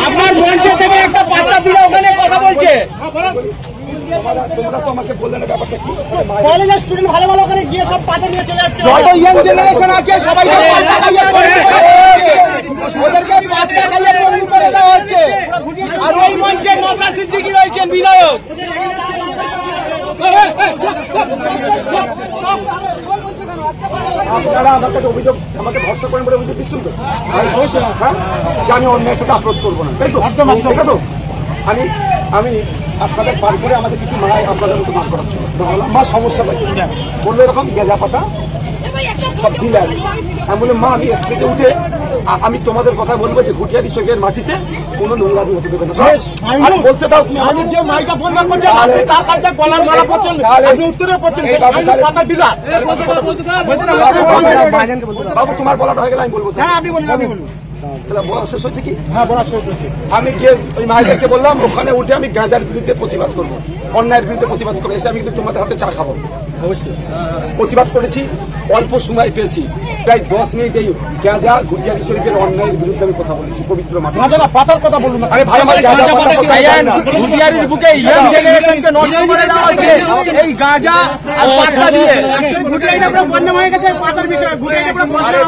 আপনার মঞ্চে থেকে একটা পাত্তা দিল ওখানে কথা বলছে তোমরা তো আমাকে বললে না ব্যাপারটা কি কলেজের স্টুডেন্ট ভালো ভালো করে গিয়ে সব পাতা নিয়ে চলে আসছে যত ইয়াং জেনারেশন আছে সবাইকে পাতা খাইয়ে ওদেরকে পাতা খাইয়ে পরিণত করে দেওয়া হচ্ছে আর ওই মঞ্চে নওশাদ সিদ্দিকী রয়েছেন বিধায়ক আপনারা আমার কাছে অভিযোগ আমাকে ভরসা করেন বলে অভিযোগ দিচ্ছেন তো যে আমি অন্যের সাথে অ্যাপ্রোচ করবো না তাই তো তো আমি আপনাদের পার করে আমাদের কিছু মায় আপনাদের মতো মান করাচ্ছি আমার সমস্যা পাচ্ছি বললো এরকম গেজা পাতা সব দিলেন আমি বললাম মা আমি স্টেজে উঠে আমি তোমাদের কথা বলবো যে ঘুটিয়ারি শরীফের মাটিতে কোনো নোংরামি হতে দেবে না বলতে দাও তুমি আমাকে যে মাইকা ফোন না করছে তার কাছে গলার মালা পড়ছেন আপনি উত্তরে পড়ছেন পাতা দিলা বাবু তোমার বলাটা হয়ে গেল আমি বলবো হ্যাঁ আপনি বলুন বলা শেষ হচ্ছে কি হ্যাঁ বলা শেষ হচ্ছে আমি গিয়ে ওই মাইকাকে বললাম ওখানে উঠে আমি গাঁজার বিরুদ্ধে প্রতিবাদ করবো অন্যায়ের বিরুদ্ধে প্রতিবাদ করে এসে আমি কিন্তু তোমাদের হাতে চা খাবো অবশ্যই প্রতিবাদ করেছি অল্প সময় পেয়েছি প্রায় 10 মিনিট এই গাঁজা ঘুটিয়ারি শরীফের অন্যায়ের বিরুদ্ধে আমি কথা বলেছি পবিত্র মাটি গাঁজা পাতার কথা বলুন আরে ভাই আমার গাঁজা পাতা ঘুটিয়ারির বুকে ইয়াং জেনারেশনকে নষ্ট করে দেওয়া হচ্ছে এই গাঁজা আর পাতা দিয়ে ঘুটিয়ারিটা পুরো বদনাম হয়ে গেছে পাতার বিষয় ঘুটিয়ারিটা পুরো বদনাম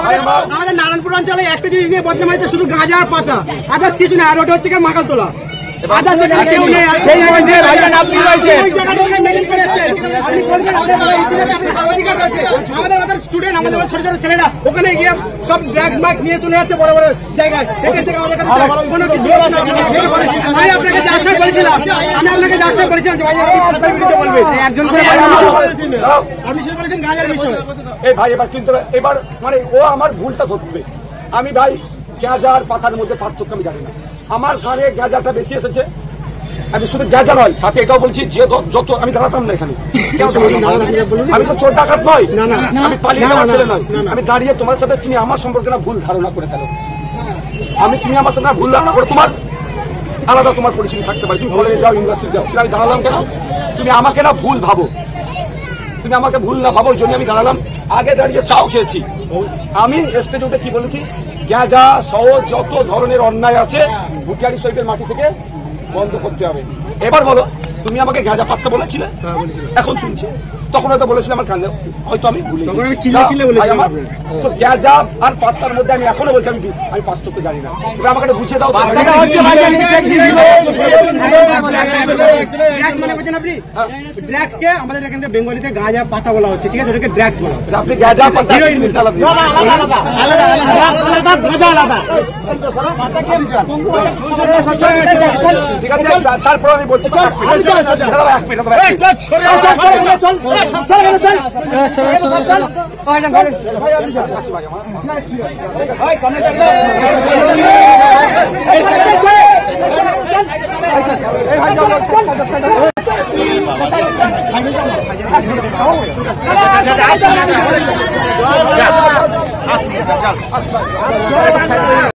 আমাদের নারায়ণপুর অঞ্চলে একটা জিনিস নিয়ে বদনাম হয়েছে শুধু গাঁজা আর পাতা আদার্স কিছু না আর ওটা হচ্ছে মাকাল তোলা আদার্স যেখানে কেউ নেই সেই মঞ্চে ভাইজান আপনি রয়েছেন ওই জায়গাটা মেনটেন করে আসছেন আপনি বলবেন আপনাদের ইচ্ছেতে আপনি অধিকার আছে আমাদের স্টুডেন্ট আমাদের ছোট ছোট ছেলেরা ওখানে গিয়ে সব ড্রাগ মাইক নিয়ে চলে যাচ্ছে বড় বড় জায়গায় থেকে আমাদের কাছে কোনো কিছু আমি আপনাকে আশা করেছিলাম যে ভাই আপনি পাতার বিরুদ্ধে বলবেন একজন করে আপনি শুরু করেছেন গাঁজার বিষয় এই ভাই এবার কিন্তু এবার মানে ও আমার ভুলটা ধরবে আমি ভাই গাঁজা আর পাতার মধ্যে পার্থক্য আমি জানি না আমার কানে গাঁজাটা বেশি এসেছে আমি শুধু গাঁজা নয় সাথে এটাও বলছি যে যত আমি দাঁড়াতাম না এখানে আমি তো চোর ডাকাত নয় আমি পালিয়ে যাওয়ার ছেলে নয় আমি দাঁড়িয়ে তোমার সাথে তুমি আমার সম্পর্কে না ভুল ধারণা করে ফেলো তুমি আমার সাথে না ভুল ধারণা করে তোমার আলাদা তোমার পরিচিতি থাকতে পারে তুমি কলেজে যাও ইউনিভার্সিটি যাও আমি দাঁড়ালাম কেন তুমি আমাকে না ভুল ভাবো তুমি আমাকে ভুল না ভাবো ওই জন্য আমি দাঁড়ালাম আগে দাঁড়িয়ে চাও খেয়েছি আমি স্টেজে উঠে কি বলেছি গাঁজা সহ যত ধরনের অন্যায় আছে ঘুটিয়ারি শরীফের মাটি থেকে বন্ধ করতে হবে এবার বলো তুমি আমাকে গাঁজা পাততে বলেছিলে এখন শুনছি তখন হয়তো বলেছিলে আমার কানে হয়তো আমি ভুলে তো গাঁজা আর পাত্তার মধ্যে আমি এখনো বলছি আমি পার্থক্য জানি না তুমি আমাকে বুঝিয়ে দাও আমাদের এখানে বেঙ্গলিতে গাঁজা পাতা বলা হচ্ছে ঠিক আছে ওটাকে ড্রাগস বলা হচ্ছে আপনি গাঁজা পাতা ঠিক আছে তারপর আমি বলছি এক মিনিট